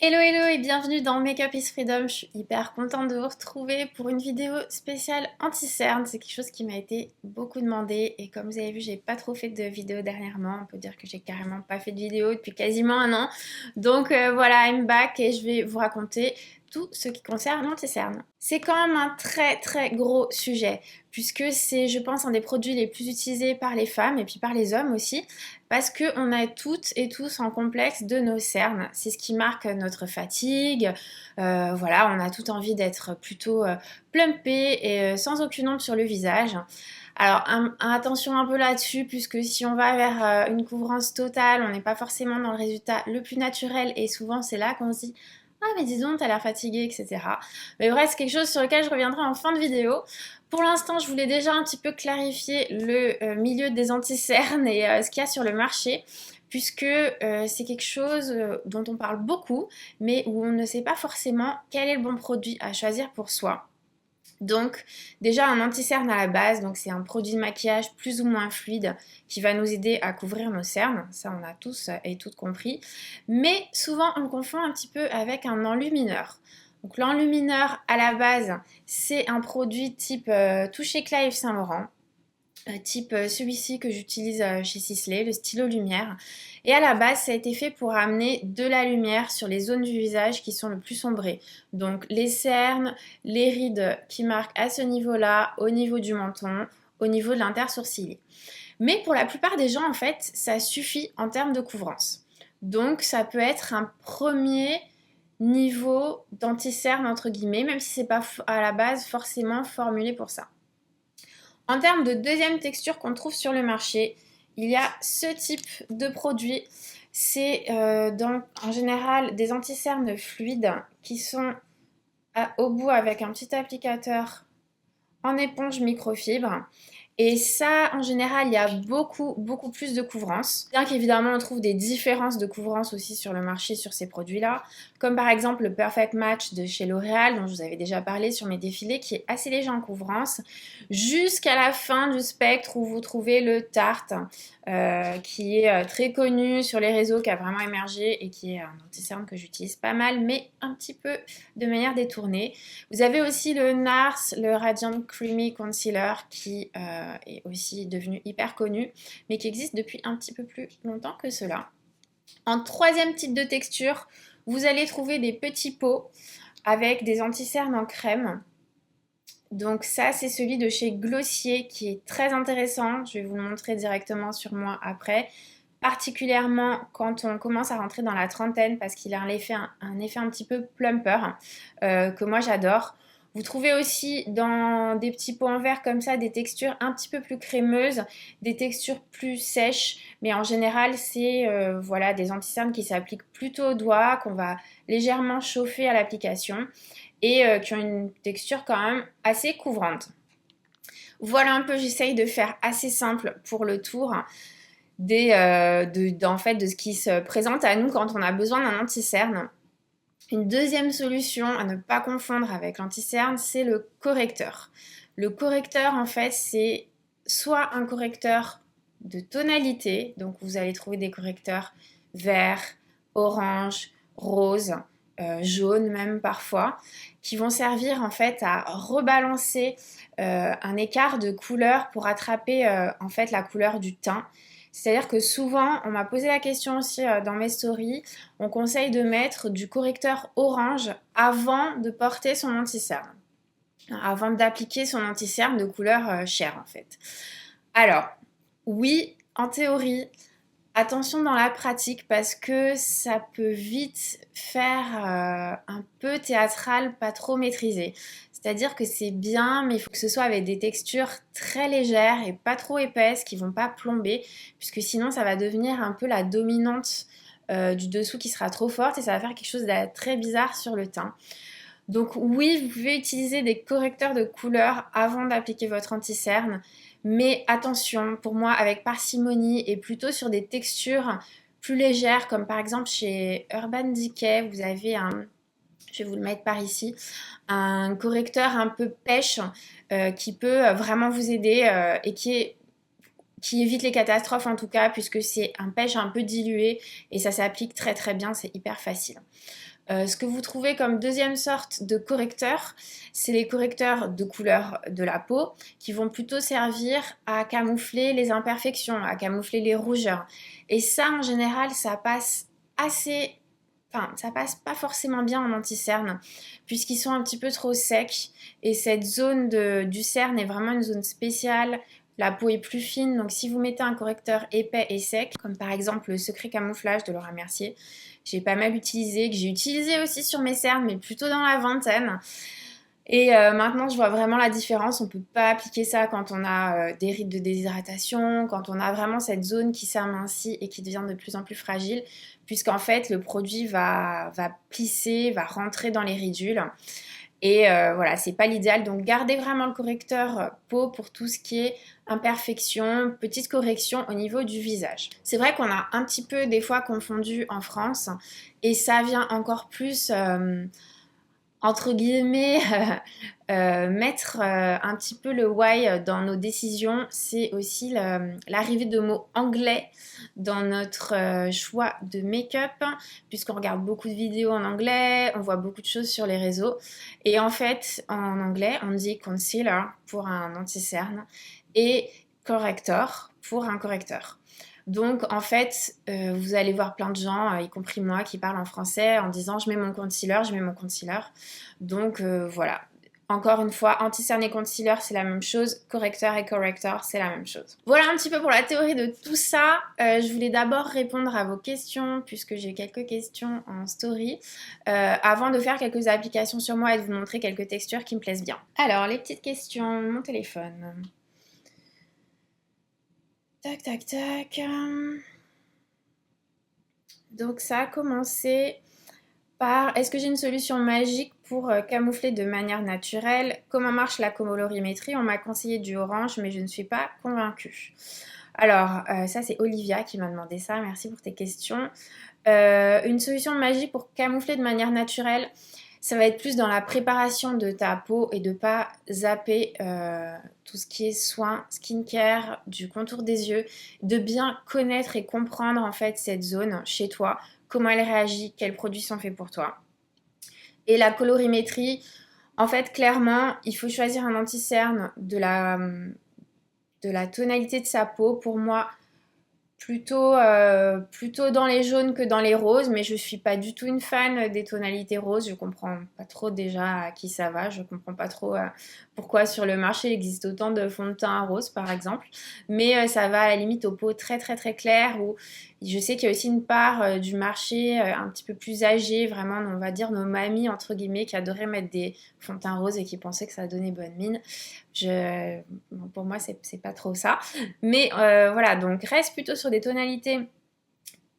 Hello hello et bienvenue dans Makeup is Freedom. Je suis hyper contente de vous retrouver pour une vidéo spéciale anti-cerne. C'est quelque chose qui m'a été beaucoup demandé et comme vous avez vu, j'ai pas trop fait de vidéos dernièrement. On peut dire que j'ai carrément pas fait de vidéo depuis quasiment un an. Donc voilà, I'm back et je vais vous raconter tout ce qui concerne l'anti-cerne. C'est quand même un très gros sujet puisque c'est, je pense, un des produits les plus utilisés par les femmes et puis par les hommes aussi parce qu'on a toutes et tous un complexe de nos cernes. C'est ce qui marque notre fatigue. Voilà, on a toute envie d'être plutôt plumpé et sans aucune ombre sur le visage. Alors attention un peu là-dessus, puisque si on va vers une couvrance totale, on n'est pas forcément dans le résultat le plus naturel et souvent c'est là qu'on se dit ah mais dis donc, t'as l'air fatiguée, etc. Mais bref, c'est quelque chose sur lequel je reviendrai en fin de vidéo. Pour l'instant, je voulais déjà un petit peu clarifier le milieu des anti-cernes et ce qu'il y a sur le marché, puisque c'est quelque chose dont on parle beaucoup, mais où on ne sait pas forcément quel est le bon produit à choisir pour soi. Donc déjà un anti-cerne à la base, donc c'est un produit de maquillage plus ou moins fluide qui va nous aider à couvrir nos cernes, ça on a tous et toutes compris, mais souvent on le confond un petit peu avec un enlumineur. Donc l'enlumineur à la base c'est un produit type Touche Éclat Yves Saint Laurent, type celui-ci que j'utilise chez Sisley, le stylo lumière. Et à la base, ça a été fait pour amener de la lumière sur les zones du visage qui sont le plus sombrées. Donc les cernes, les rides qui marquent à ce niveau-là, au niveau du menton, au niveau de l'intersourcilier. Mais pour la plupart des gens, en fait, ça suffit en termes de couvrance. Donc ça peut être un premier niveau d'anti-cerne entre guillemets, même si c'est pas à la base forcément formulé pour ça. En termes de deuxième texture qu'on trouve sur le marché, il y a ce type de produit. C'est donc en général des anti-cernes fluides qui sont au bout avec un petit applicateur en éponge microfibre. Et ça, en général, il y a beaucoup plus de couvrance. Bien qu'évidemment, on trouve des différences de couvrance aussi sur le marché sur ces produits-là. Comme par exemple le Perfect Match de chez L'Oréal, dont je vous avais déjà parlé sur mes défilés, qui est assez léger en couvrance. Jusqu'à la fin du spectre où vous trouvez le Tarte, qui est très connu sur les réseaux, qui a vraiment émergé et qui est un anti-cerne que j'utilise pas mal, mais un petit peu de manière détournée. Vous avez aussi le NARS, le Radiant Creamy Concealer, qui est aussi devenu hyper connu, mais qui existe depuis un petit peu plus longtemps que cela. En troisième type de texture, vous allez trouver des petits pots avec des anti-cernes en crème. Donc ça, c'est celui de chez Glossier qui est très intéressant. Je vais vous le montrer directement sur moi après. Particulièrement quand on commence à rentrer dans la trentaine parce qu'il a un effet un petit peu plumper que moi j'adore. Vous trouvez aussi dans des petits pots en verre comme ça des textures un petit peu plus crémeuses, des textures plus sèches, mais en général c'est voilà, des anti-cernes qui s'appliquent plutôt au doigt, qu'on va légèrement chauffer à l'application et qui ont une texture quand même assez couvrante. Voilà un peu, j'essaye de faire assez simple pour le tour en fait, de ce qui se présente à nous quand on a besoin d'un anti-cerne. Une deuxième solution à ne pas confondre avec l'anti-cerne, c'est le correcteur. Le correcteur, en fait, c'est soit un correcteur de tonalité, donc vous allez trouver des correcteurs vert, orange, rose, jaune même parfois, qui vont servir en fait à rebalancer un écart de couleur pour attraper en fait la couleur du teint. C'est-à-dire que souvent, on m'a posé la question aussi dans mes stories, on conseille de mettre du correcteur orange avant de porter son anti-cerne, avant d'appliquer son anti-cerne de couleur chair en fait. Alors, oui, en théorie, attention dans la pratique parce que ça peut vite faire un peu théâtral, pas trop maîtrisé. C'est-à-dire que c'est bien, mais il faut que ce soit avec des textures très légères et pas trop épaisses qui vont pas plomber, puisque sinon ça va devenir un peu la dominante du dessous qui sera trop forte et ça va faire quelque chose de très bizarre sur le teint. Donc oui, vous pouvez utiliser des correcteurs de couleur avant d'appliquer votre anti-cerne, mais attention, pour moi, avec parcimonie et plutôt sur des textures plus légères, comme par exemple chez Urban Decay, vous avez je vais vous le mettre par ici, un correcteur un peu pêche qui peut vraiment vous aider et qui est qui évite les catastrophes en tout cas, puisque c'est un pêche un peu dilué et ça s'applique très très bien, c'est hyper facile. Ce que vous trouvez comme deuxième sorte de correcteur, c'est les correcteurs de couleur de la peau qui vont plutôt servir à camoufler les imperfections, à camoufler les rougeurs. Et ça, en général, ça passe assez... Enfin, ça passe pas forcément bien en anti-cerne, puisqu'ils sont un petit peu trop secs. Et cette zone du cerne est vraiment une zone spéciale. La peau est plus fine, donc si vous mettez un correcteur épais et sec, comme par exemple le Secret Camouflage de Laura Mercier, j'ai pas mal utilisé, que j'ai utilisé aussi sur mes cernes, mais plutôt dans la vingtaine. Et maintenant, je vois vraiment la différence. On peut pas appliquer ça quand on a des rides de déshydratation, quand on a vraiment cette zone qui s'amincit et qui devient de plus en plus fragile, puisqu'en fait, le produit va plisser, va rentrer dans les ridules. Et voilà, c'est pas l'idéal. Donc gardez vraiment le correcteur peau pour tout ce qui est imperfection, petite correction au niveau du visage. C'est vrai qu'on a un petit peu des fois confondu en France et ça vient encore plus entre guillemets, mettre un petit peu le why dans nos décisions, c'est aussi l'arrivée de mots anglais dans notre choix de make-up, puisqu'on regarde beaucoup de vidéos en anglais, on voit beaucoup de choses sur les réseaux. Et en fait, en anglais, on dit concealer pour un anti-cerne et corrector pour un correcteur. Donc en fait, vous allez voir plein de gens, y compris moi, qui parlent en français en disant je mets mon concealer, je mets mon concealer. Donc voilà. Encore une fois, anti-cerne et concealer, c'est la même chose. Correcteur et corrector, c'est la même chose. Voilà un petit peu pour la théorie de tout ça. Je voulais d'abord répondre à vos questions, puisque j'ai quelques questions en story, avant de faire quelques applications sur moi et de vous montrer quelques textures qui me plaisent bien. Alors, les petites questions, mon téléphone. Tac, tac, tac. Donc ça a commencé par est-ce que j'ai une solution magique pour camoufler de manière naturelle? Comment marche la colorimétrie? On m'a conseillé du orange, mais je ne suis pas convaincue. Alors, ça c'est Olivia qui m'a demandé ça. Merci pour tes questions. Une solution magique pour camoufler de manière naturelle, ça va être plus dans la préparation de ta peau et de pas zapper tout ce qui est soin, skincare, du contour des yeux, de bien connaître et comprendre en fait cette zone chez toi, comment elle réagit, quels produits sont faits pour toi. Et la colorimétrie, en fait clairement, il faut choisir un anti-cerne de la tonalité de sa peau. Pour moi, plutôt dans les jaunes que dans les roses, mais je suis pas du tout une fan des tonalités roses. Je comprends pas trop déjà à qui ça va. Je comprends pas trop pourquoi sur le marché il existe autant de fonds de teint rose par exemple. Mais ça va à la limite aux peaux très très très claires où je sais qu'il y a aussi une part du marché un petit peu plus âgée, vraiment on va dire nos mamies entre guillemets qui adoraient mettre des fonds de teint roses et qui pensaient que ça donnait bonne mine. Bon, pour moi c'est pas trop ça. Mais voilà, donc reste plutôt sur des tonalités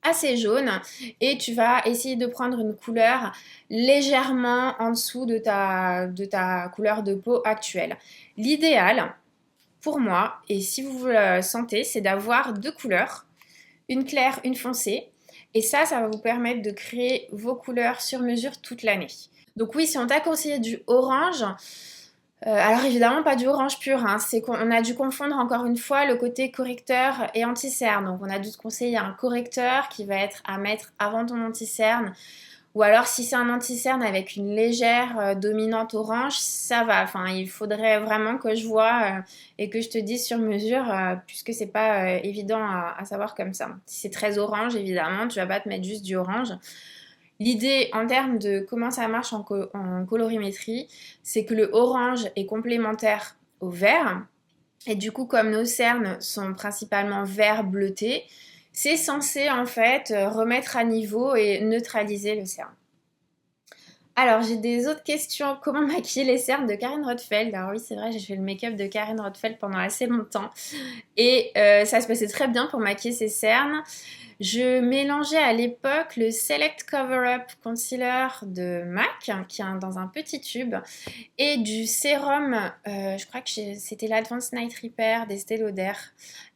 assez jaunes et tu vas essayer de prendre une couleur légèrement en dessous de ta couleur de peau actuelle. L'idéal pour moi, et si vous le sentez, c'est d'avoir deux couleurs, une claire, une foncée. Et ça va vous permettre de créer vos couleurs sur mesure toute l'année. Donc oui, si on t'a conseillé du orange, alors évidemment pas du orange pur, hein. C'est qu'on a dû confondre encore une fois le côté correcteur et anti-cerne. Donc on a dû te conseiller un correcteur qui va être à mettre avant ton anti-cerne. Ou alors si c'est un anti-cerne avec une légère dominante orange, ça va. Enfin, il faudrait vraiment que je vois et que je te dise sur mesure, puisque c'est pas évident à savoir comme ça. Si c'est très orange, évidemment, tu vas pas te mettre juste du orange. L'idée en termes de comment ça marche en colorimétrie, c'est que le orange est complémentaire au vert. Et du coup, comme nos cernes sont principalement vert bleuté, c'est censé en fait remettre à niveau et neutraliser le cerne. Alors, j'ai des autres questions. Comment maquiller les cernes de Karine Rothfeld? Alors oui, c'est vrai, j'ai fait le make-up de Karine Rothfeld pendant assez longtemps. Et ça se passait très bien pour maquiller ses cernes. Je mélangeais à l'époque le Select Cover-Up Concealer de MAC, qui est dans un petit tube, et du sérum, je crois que c'était l'Advanced Night Repair d'Estée Lauder.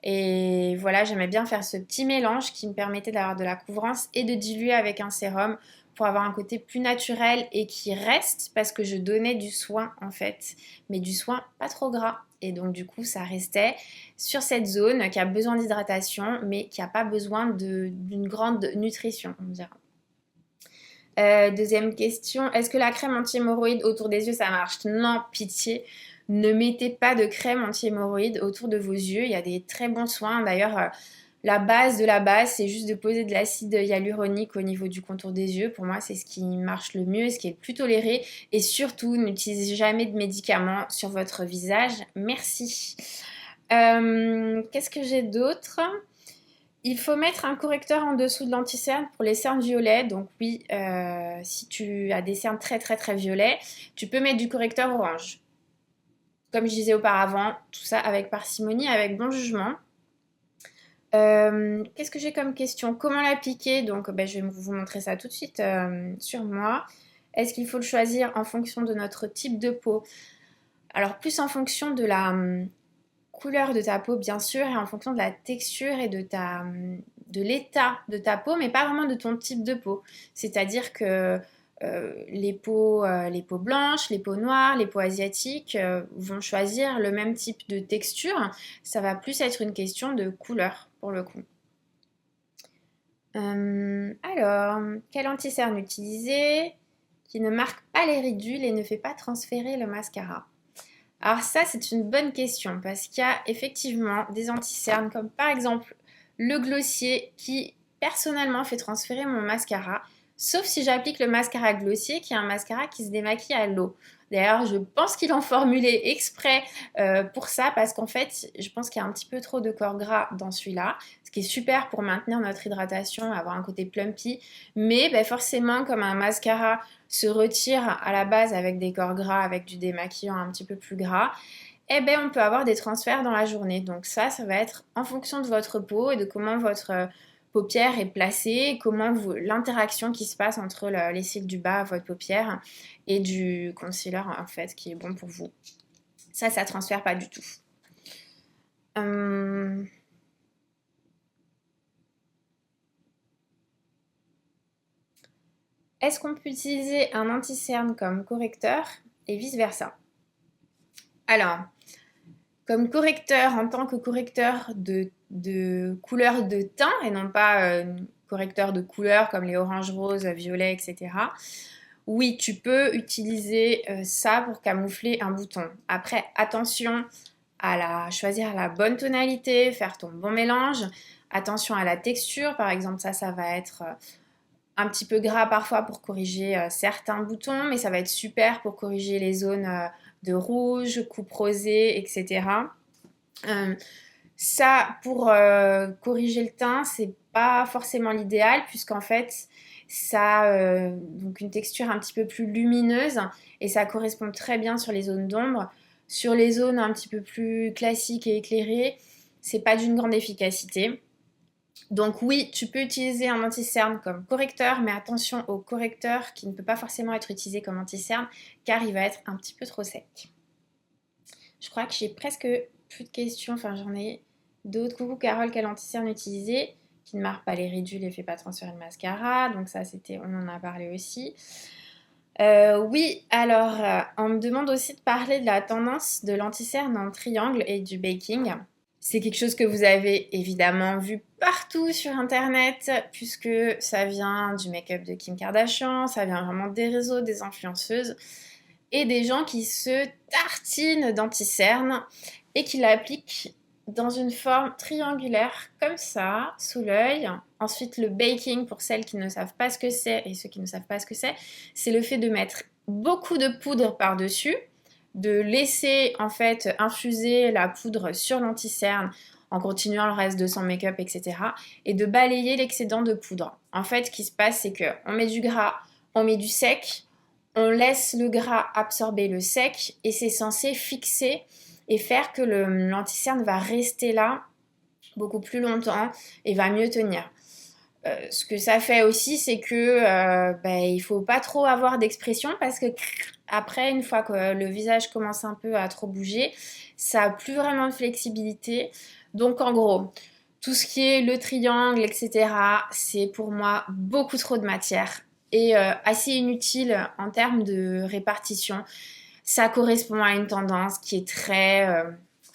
Et voilà, j'aimais bien faire ce petit mélange qui me permettait d'avoir de la couvrance et de diluer avec un sérum pour avoir un côté plus naturel et qui reste parce que je donnais du soin en fait, mais du soin pas trop gras. et donc du coup ça restait sur cette zone qui a besoin d'hydratation mais qui n'a pas besoin d'une grande nutrition, on dira. Deuxième question, est-ce que la crème anti-hémorroïde autour des yeux ça marche? Non, pitié, ne mettez pas de crème anti-hémorroïde autour de vos yeux, il y a des très bons soins. D'ailleurs, la base de la base, c'est juste de poser de l'acide hyaluronique au niveau du contour des yeux. Pour moi, c'est ce qui marche le mieux, ce qui est le plus toléré. Et surtout, n'utilisez jamais de médicaments sur votre visage. Merci. Qu'est-ce que j'ai d'autre? Il faut mettre un correcteur en dessous de l'anti-cerne pour les cernes violets. Donc oui, si tu as des cernes très très très violets, tu peux mettre du correcteur orange. Comme je disais auparavant, tout ça avec parcimonie, avec bon jugement. Qu'est-ce que j'ai comme question? Comment l'appliquer? Donc je vais vous montrer ça tout de suite sur moi. Est-ce qu'il faut le choisir en fonction de notre type de peau? Alors plus en fonction de la couleur de ta peau bien sûr et en fonction de la texture et de l'état de ta peau, mais pas vraiment de ton type de peau. C'est-à-dire que les peaux blanches, les peaux noires, les peaux asiatiques vont choisir le même type de texture. Ça va plus être une question de couleur pour le coup. Alors, quel anti-cerne utiliser qui ne marque pas les ridules et ne fait pas transférer le mascara? Alors ça, c'est une bonne question parce qu'il y a effectivement des anti-cernes comme par exemple le Glossier qui personnellement fait transférer mon mascara, sauf si j'applique le mascara Glossier qui est un mascara qui se démaquille à l'eau. D'ailleurs, je pense qu'ils l'ont formulé exprès pour ça parce qu'en fait, je pense qu'il y a un petit peu trop de corps gras dans celui-là, ce qui est super pour maintenir notre hydratation, avoir un côté plumpy, mais forcément comme un mascara se retire à la base avec des corps gras, avec du démaquillant un petit peu plus gras, on peut avoir des transferts dans la journée. Donc ça va être en fonction de votre peau et de comment votre paupière est placée, comment l'interaction qui se passe entre les cils du bas, votre paupière, et du concealer en fait, qui est bon pour vous. Ça transfère pas du tout. Est-ce qu'on peut utiliser un anti-cerne comme correcteur et vice-versa? Alors, comme correcteur, en tant que correcteur de couleur de teint, et non pas correcteur de couleur comme les oranges, roses, violets, etc. Oui, tu peux utiliser ça pour camoufler un bouton. Après, attention à choisir la bonne tonalité, faire ton bon mélange. Attention à la texture, par exemple, ça va être un petit peu gras parfois pour corriger certains boutons, mais ça va être super pour corriger les zones de rouge, coupe rosée, etc. Ça, pour corriger le teint, c'est pas forcément l'idéal, puisqu'en fait, ça a donc une texture un petit peu plus lumineuse et ça correspond très bien sur les zones d'ombre. Sur les zones un petit peu plus classiques et éclairées, c'est pas d'une grande efficacité. Donc oui, tu peux utiliser un anti-cerne comme correcteur, mais attention au correcteur qui ne peut pas forcément être utilisé comme anti-cerne car il va être un petit peu trop sec. Je crois que j'ai presque plus de questions, enfin j'en ai d'autres. Coucou Carole, quel anti-cerne utiliser qui ne marque pas les ridules et fait pas transférer le mascara? Donc ça on en a parlé aussi. Oui, alors on me demande aussi de parler de la tendance de l'anti-cerne en triangle et du baking. C'est quelque chose que vous avez évidemment vu partout sur internet puisque ça vient du make-up de Kim Kardashian, ça vient vraiment des réseaux, des influenceuses et des gens qui se tartinent d'anti-cerne et qui l'appliquent dans une forme triangulaire comme ça, sous l'œil. Ensuite, le baking, pour celles qui ne savent pas ce que c'est et ceux qui ne savent pas ce que c'est le fait de mettre beaucoup de poudre par-dessus, de laisser en fait infuser la poudre sur l'anti-cerne en continuant le reste de son make-up, etc. et de balayer l'excédent de poudre. En fait, ce qui se passe, c'est qu'on met du gras, on met du sec, on laisse le gras absorber le sec et c'est censé fixer et faire que l'anti-cerne va rester là beaucoup plus longtemps et va mieux tenir. Ce que ça fait aussi, c'est que il faut pas trop avoir d'expression parce que après, une fois que le visage commence un peu à trop bouger, ça a plus vraiment de flexibilité. Donc en gros, tout ce qui est le triangle, etc., c'est pour moi beaucoup trop de matière et assez inutile en termes de répartition. Ça correspond à une tendance qui est très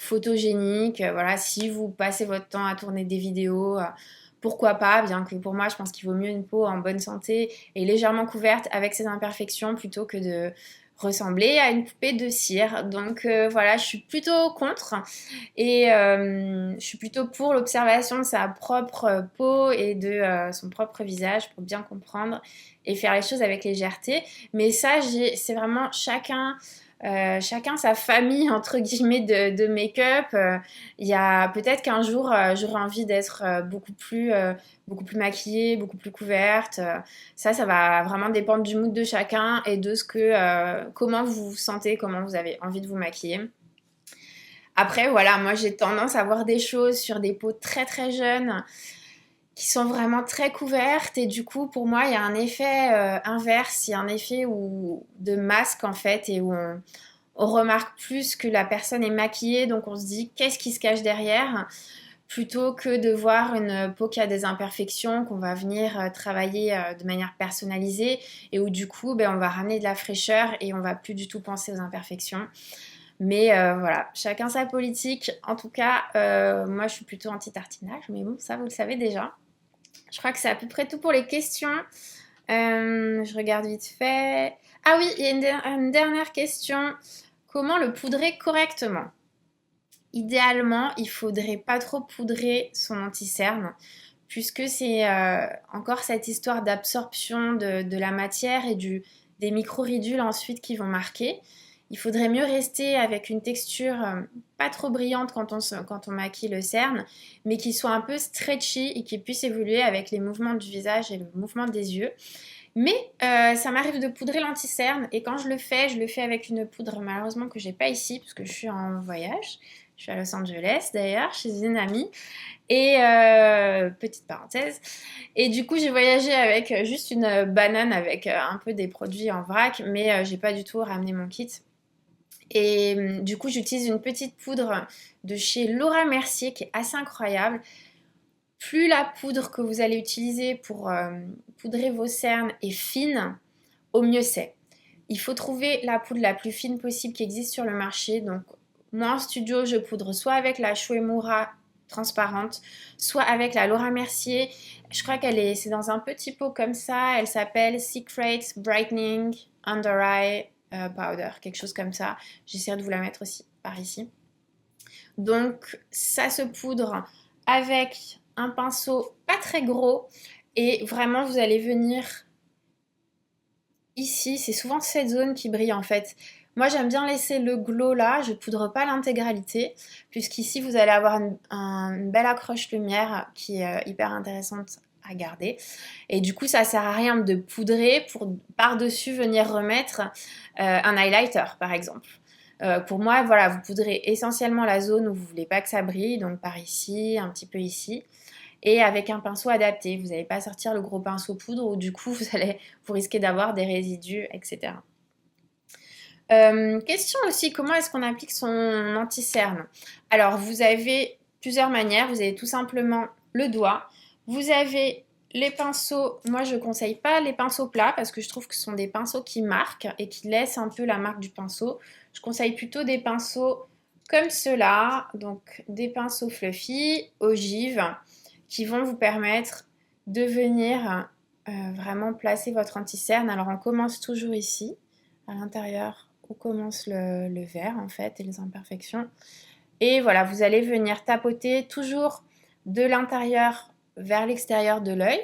photogénique. Voilà, si vous passez votre temps à tourner des vidéos, pourquoi pas, bien que pour moi, je pense qu'il vaut mieux une peau en bonne santé et légèrement couverte avec ses imperfections plutôt que de ressembler à une poupée de cire. Donc voilà, je suis plutôt contre et je suis plutôt pour l'observation de sa propre peau et de son propre visage pour bien comprendre et faire les choses avec légèreté. Mais ça, c'est vraiment chacun sa famille entre guillemets de make-up. Il y a peut-être qu'un jour j'aurai envie d'être beaucoup plus maquillée, beaucoup plus couverte. Ça va vraiment dépendre du mood de chacun et de comment vous vous sentez, comment vous avez envie de vous maquiller. Après, voilà, moi j'ai tendance à voir des choses sur des peaux très très jeunes qui sont vraiment très couvertes et du coup pour moi il y a un effet inverse, il y a un effet de masque en fait et où on remarque plus que la personne est maquillée, donc on se dit qu'est-ce qui se cache derrière plutôt que de voir une peau qui a des imperfections qu'on va venir travailler de manière personnalisée et où du coup on va ramener de la fraîcheur et on va plus du tout penser aux imperfections. Mais voilà, chacun sa politique. En tout cas, moi je suis plutôt anti-tartinage, mais bon, ça vous le savez déjà. Je crois que c'est à peu près tout pour les questions. Je regarde vite fait. Ah oui, il y a une dernière question. Comment le poudrer correctement? Idéalement, il faudrait pas trop poudrer son anti-cerne, puisque c'est encore cette histoire d'absorption de la matière et des micro-ridules ensuite qui vont marquer. Il faudrait mieux rester avec une texture pas trop brillante quand on maquille le cerne, mais qui soit un peu stretchy et qui puisse évoluer avec les mouvements du visage et le mouvement des yeux. Mais ça m'arrive de poudrer l'anti-cerne et quand je le fais avec une poudre malheureusement que j'ai pas ici parce que je suis en voyage. Je suis à Los Angeles d'ailleurs, chez une amie. Et petite parenthèse. Et du coup, j'ai voyagé avec juste une banane avec un peu des produits en vrac, mais j'ai pas du tout ramené mon kit. Et du coup, j'utilise une petite poudre de chez Laura Mercier qui est assez incroyable. Plus la poudre que vous allez utiliser pour poudrer vos cernes est fine, au mieux c'est. Il faut trouver la poudre la plus fine possible qui existe sur le marché. Donc, moi en studio, je poudre soit avec la Shuemura transparente, soit avec la Laura Mercier. Je crois c'est dans un petit pot comme ça. Elle s'appelle Secret Brightening Under Eye Powder, quelque chose comme ça. J'essaierai de vous la mettre aussi par ici. Donc, ça se poudre avec un pinceau pas très gros et vraiment vous allez venir ici, c'est souvent cette zone qui brille en fait. Moi j'aime bien laisser le glow là, je poudre pas l'intégralité, puisqu'ici vous allez avoir une belle accroche lumière qui est hyper intéressante à garder. Et du coup ça sert à rien de poudrer pour par-dessus venir remettre un highlighter par exemple. Pour moi, voilà, vous poudrez essentiellement la zone où vous voulez pas que ça brille, donc par ici, un petit peu ici et avec un pinceau adapté. Vous n'allez pas sortir le gros pinceau poudre où du coup vous risquez d'avoir des résidus, etc. Question aussi, comment est-ce qu'on applique son anti-cerne? Alors vous avez plusieurs manières, vous avez tout simplement le doigt, vous avez les pinceaux, moi je ne conseille pas les pinceaux plats parce que je trouve que ce sont des pinceaux qui marquent et qui laissent un peu la marque du pinceau. Je conseille plutôt des pinceaux comme ceux-là, donc des pinceaux fluffy, ogives, qui vont vous permettre de venir vraiment placer votre anti-cerne. Alors on commence toujours ici, à l'intérieur, où commence le vert en fait et les imperfections. Et voilà, vous allez venir tapoter toujours de l'intérieur vers l'extérieur de l'œil,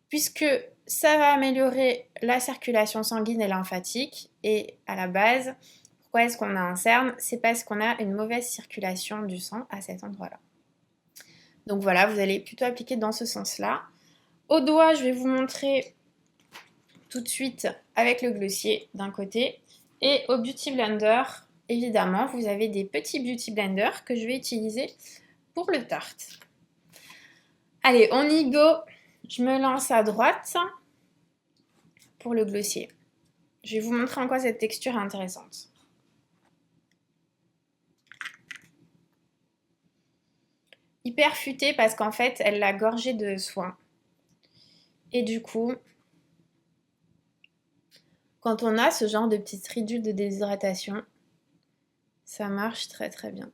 puisque ça va améliorer la circulation sanguine et lymphatique. Et à la base, pourquoi est-ce qu'on a un cerne? C'est parce qu'on a une mauvaise circulation du sang à cet endroit-là. Donc voilà, vous allez plutôt appliquer dans ce sens-là. Au doigt, je vais vous montrer tout de suite avec le glossier d'un côté. Et au Beauty Blender, évidemment, vous avez des petits Beauty Blenders que je vais utiliser pour le tarte. Allez, on y go. Je me lance à droite pour le glossier. Je vais vous montrer en quoi cette texture est intéressante. Hyper futée parce qu'en fait, elle l'a gorgée de soin. Et du coup, quand on a ce genre de petites ridules de déshydratation, ça marche très très bien.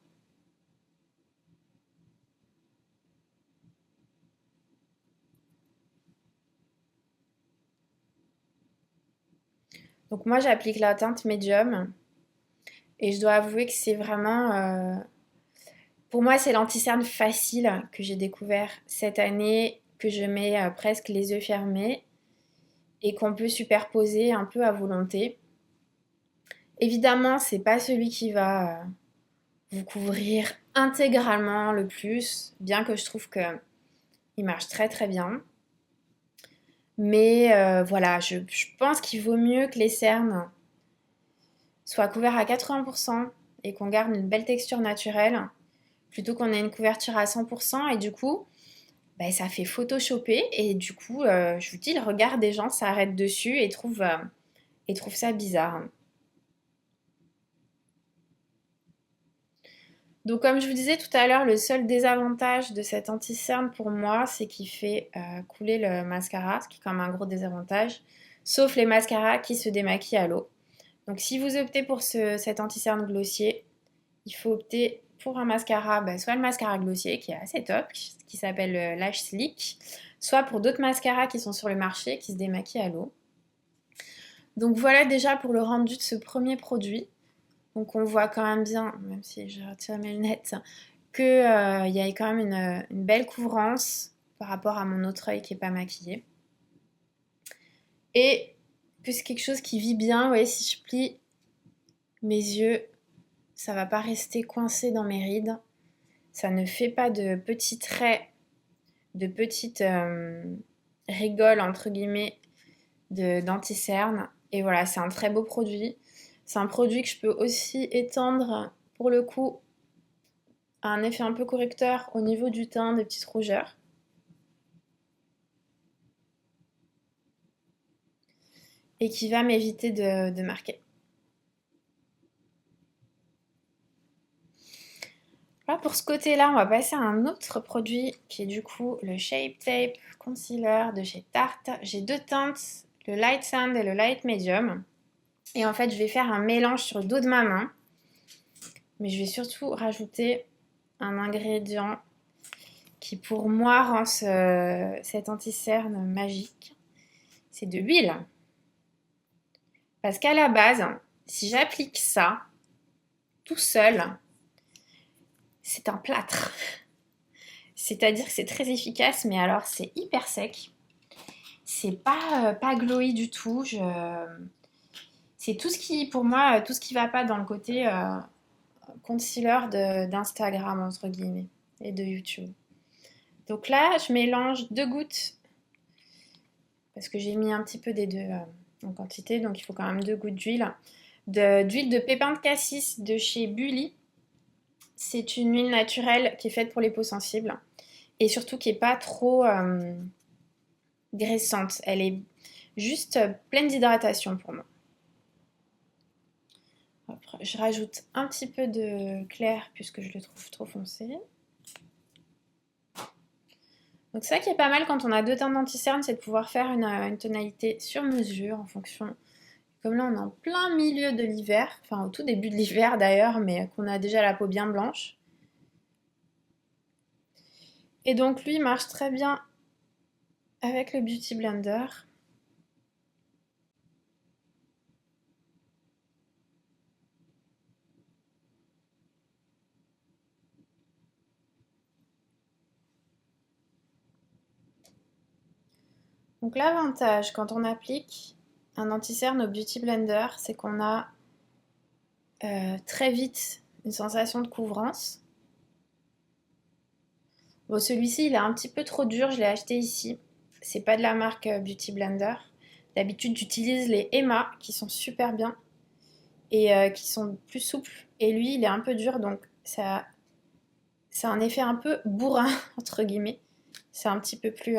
Donc moi j'applique la teinte médium et je dois avouer que c'est vraiment... pour moi c'est l'anti-cerne facile que j'ai découvert cette année, que je mets presque les yeux fermés et qu'on peut superposer un peu à volonté. Évidemment, c'est pas celui qui va vous couvrir intégralement le plus, bien que je trouve que il marche très très bien. Mais voilà, je pense qu'il vaut mieux que les cernes soient couverts à 80% et qu'on garde une belle texture naturelle, plutôt qu'on ait une couverture à 100% et du coup, bah, ça fait photoshopper et du coup, je vous dis, le regard des gens s'arrête dessus et trouve ça bizarre. Donc comme je vous disais tout à l'heure, le seul désavantage de cet anti-cerne pour moi, c'est qu'il fait couler le mascara, ce qui est quand même un gros désavantage, sauf les mascaras qui se démaquillent à l'eau. Donc si vous optez pour cet anti-cerne glossier, il faut opter pour un mascara, bah, soit le mascara glossier qui est assez top, qui s'appelle Lash Slick, soit pour d'autres mascaras qui sont sur le marché qui se démaquillent à l'eau. Donc voilà déjà pour le rendu de ce premier produit. Donc on voit quand même bien, même si je retire mes lunettes, qu'il y a quand même une belle couvrance par rapport à mon autre œil qui n'est pas maquillé. Et que c'est quelque chose qui vit bien. Vous voyez, si je plie mes yeux, ça va pas rester coincé dans mes rides. Ça ne fait pas de petits traits, de petites rigoles, entre guillemets, d'anti-cerne. Et voilà, c'est un très beau produit. C'est un produit que je peux aussi étendre, pour le coup, à un effet un peu correcteur au niveau du teint, des petites rougeurs. Et qui va m'éviter de marquer. Voilà, pour ce côté-là, on va passer à un autre produit qui est du coup le Shape Tape Concealer de chez Tarte. J'ai deux teintes, le Light Sand et le Light Medium. Et en fait, je vais faire un mélange sur le dos de ma main. Mais je vais surtout rajouter un ingrédient qui pour moi rend cet anti-cerne magique. C'est de l'huile. Parce qu'à la base, si j'applique ça tout seul, c'est un plâtre. C'est-à-dire que c'est très efficace, mais alors c'est hyper sec. C'est pas glowy du tout. C'est tout ce qui, pour moi, tout ce qui va pas dans le côté concealer d'Instagram, entre guillemets, et de YouTube. Donc là, je mélange 2 gouttes, parce que j'ai mis un petit peu des deux en quantité, donc il faut quand même 2 gouttes d'huile. D'huile de pépins de cassis de chez Bully. C'est une huile naturelle qui est faite pour les peaux sensibles et surtout qui n'est pas trop graissante. Elle est juste pleine d'hydratation pour moi. Après, je rajoute un petit peu de clair puisque je le trouve trop foncé. Donc ça qui est pas mal quand on a deux teintes d'anti-cerne, c'est de pouvoir faire une tonalité sur mesure en fonction. Comme là on est en plein milieu de l'hiver, enfin au tout début de l'hiver d'ailleurs, mais qu'on a déjà la peau bien blanche. Et donc lui marche très bien avec le Beauty Blender. Donc l'avantage quand on applique un anti-cerne au Beauty Blender, c'est qu'on a très vite une sensation de couvrance. Bon, celui-ci, il est un petit peu trop dur, je l'ai acheté ici. C'est pas de la marque Beauty Blender. D'habitude, j'utilise les Emma qui sont super bien et qui sont plus souples. Et lui, il est un peu dur, donc ça, c'est un effet un peu bourrin, entre guillemets. C'est un petit peu plus...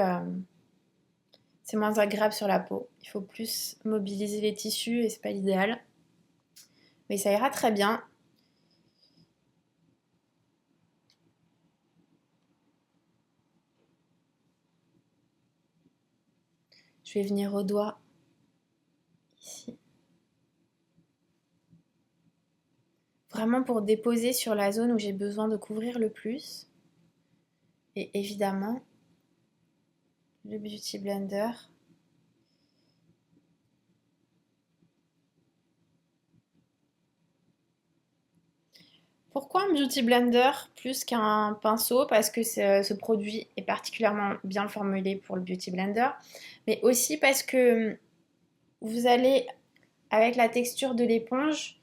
c'est moins agréable sur la peau. Il faut plus mobiliser les tissus et c'est pas l'idéal. Mais ça ira très bien. Je vais venir au doigt ici. Vraiment pour déposer sur la zone où j'ai besoin de couvrir le plus. Et évidemment, le Beauty Blender Pourquoi un beauty blender plus qu'un pinceau? Parce que ce produit est particulièrement bien formulé pour le beauty blender, mais aussi parce que vous allez, avec la texture de l'éponge,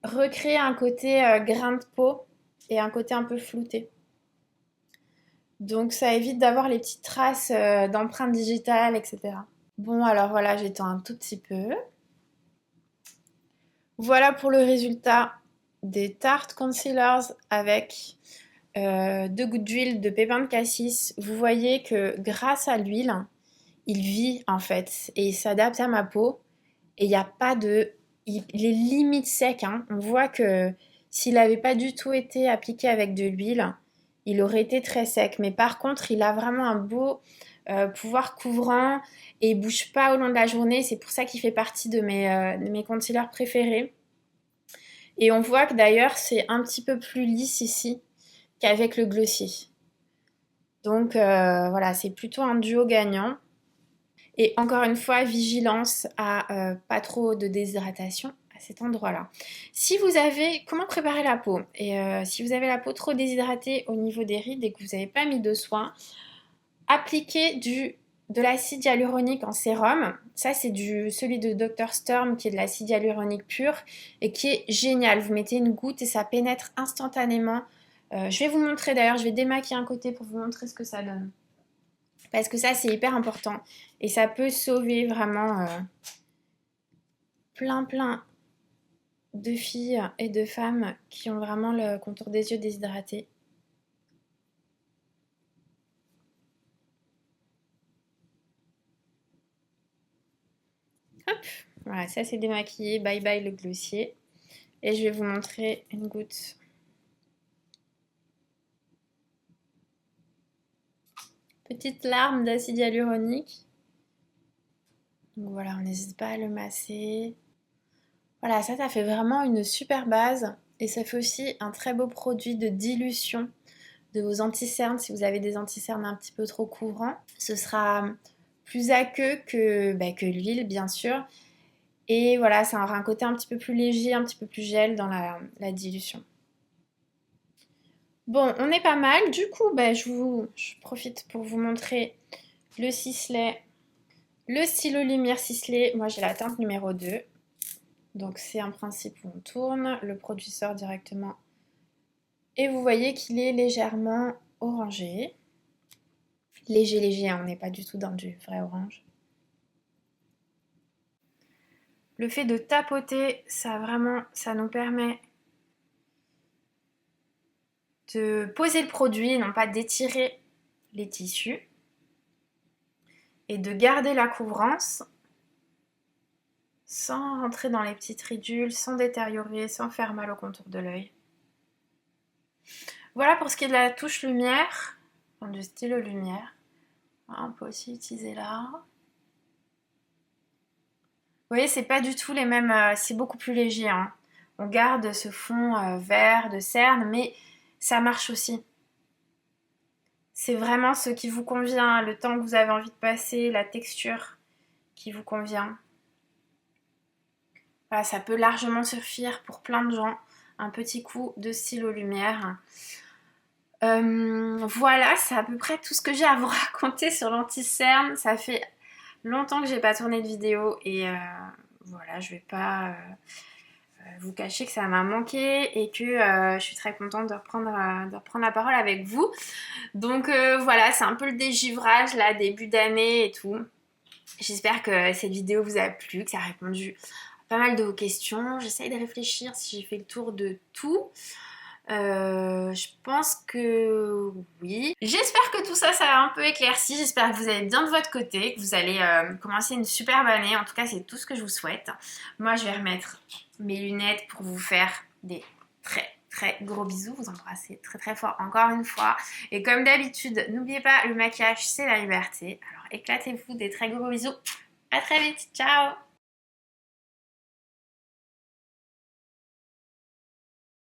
recréer un côté grain de peau et un côté un peu flouté. Donc ça évite d'avoir les petites traces d'empreintes digitales, etc. Bon, alors voilà, j'étends un tout petit peu. Voilà pour le résultat des Tarte Concealers avec 2 gouttes d'huile de pépins de cassis. Vous voyez que grâce à l'huile, il vit en fait et il s'adapte à ma peau. Et il n'y a pas de... Il est limite sec, hein. On voit que s'il n'avait pas du tout été appliqué avec de l'huile, il aurait été très sec. Mais par contre, il a vraiment un beau pouvoir couvrant et il bouge pas au long de la journée. C'est pour ça qu'il fait partie de mes concealers préférés. Et on voit que d'ailleurs, c'est un petit peu plus lisse ici qu'avec le glossier. Donc voilà, c'est plutôt un duo gagnant. Et encore une fois, vigilance à pas trop de déshydratation à cet endroit-là. Si vous avez... Comment préparer la peau? Et si vous avez la peau trop déshydratée au niveau des rides et que vous n'avez pas mis de soin, appliquez de l'acide hyaluronique en sérum. Ça, c'est celui de Dr. Sturm qui est de l'acide hyaluronique pur et qui est génial. Vous mettez une goutte et ça pénètre instantanément. Je vais vous montrer d'ailleurs, je vais démaquiller un côté pour vous montrer ce que ça donne. Parce que ça, c'est hyper important. Et ça peut sauver vraiment plein de filles et de femmes qui ont vraiment le contour des yeux déshydraté. Hop, voilà, ça c'est démaquillé. Bye bye le glossier. Et je vais vous montrer une goutte. Petite larme d'acide hyaluronique. Donc voilà, on n'hésite pas à le masser. Voilà, ça fait vraiment une super base. Et ça fait aussi un très beau produit de dilution de vos anti-cernes. Si vous avez des anti-cernes un petit peu trop couvrants, ce sera plus aqueux que l'huile, bien sûr. Et voilà, ça aura un côté un petit peu plus léger, un petit peu plus gel dans la dilution. Bon, on est pas mal. Du coup, je profite pour vous montrer le ciselet. Le stylo lumière ciselé. Moi, j'ai la teinte numéro 2. Donc, c'est un principe où on tourne. Le produit sort directement. Et vous voyez qu'il est légèrement orangé. Léger, hein, on n'est pas du tout dans du vrai orange. Le fait de tapoter, ça nous permet de poser le produit, non pas d'étirer les tissus, et de garder la couvrance sans rentrer dans les petites ridules, sans détériorer, sans faire mal au contour de l'œil. Voilà pour ce qui est de la touche lumière, enfin, du stylo lumière. On peut aussi utiliser là. Vous voyez, c'est pas du tout les mêmes, c'est beaucoup plus léger, hein. On garde ce fond vert de cerne, mais ça marche aussi. C'est vraiment ce qui vous convient, le temps que vous avez envie de passer, la texture qui vous convient. Voilà, ça peut largement suffire pour plein de gens. Un petit coup de stylo lumière. Voilà, c'est à peu près tout ce que j'ai à vous raconter sur l'anti-cerne. Ça fait longtemps que j'ai pas tourné de vidéo et voilà, je vais pas vous cacher que ça m'a manqué et que je suis très contente de reprendre la parole avec vous. Donc voilà, c'est un peu le dégivrage là, début d'année et tout. J'espère que cette vidéo vous a plu, que ça a répondu à pas mal de vos questions. J'essaye de réfléchir si j'ai fait le tour de tout. Je pense que oui. J'espère que tout ça, ça a un peu éclairci. J'espère que vous allez bien de votre côté, que vous allez commencer une superbe année. En tout cas, c'est tout ce que je vous souhaite. Moi, je vais remettre mes lunettes pour vous faire des très gros bisous. Vous embrassez très fort encore une fois. Et comme d'habitude, n'oubliez pas, le maquillage, c'est la liberté. Alors, éclatez-vous des très gros bisous. À très vite. Ciao!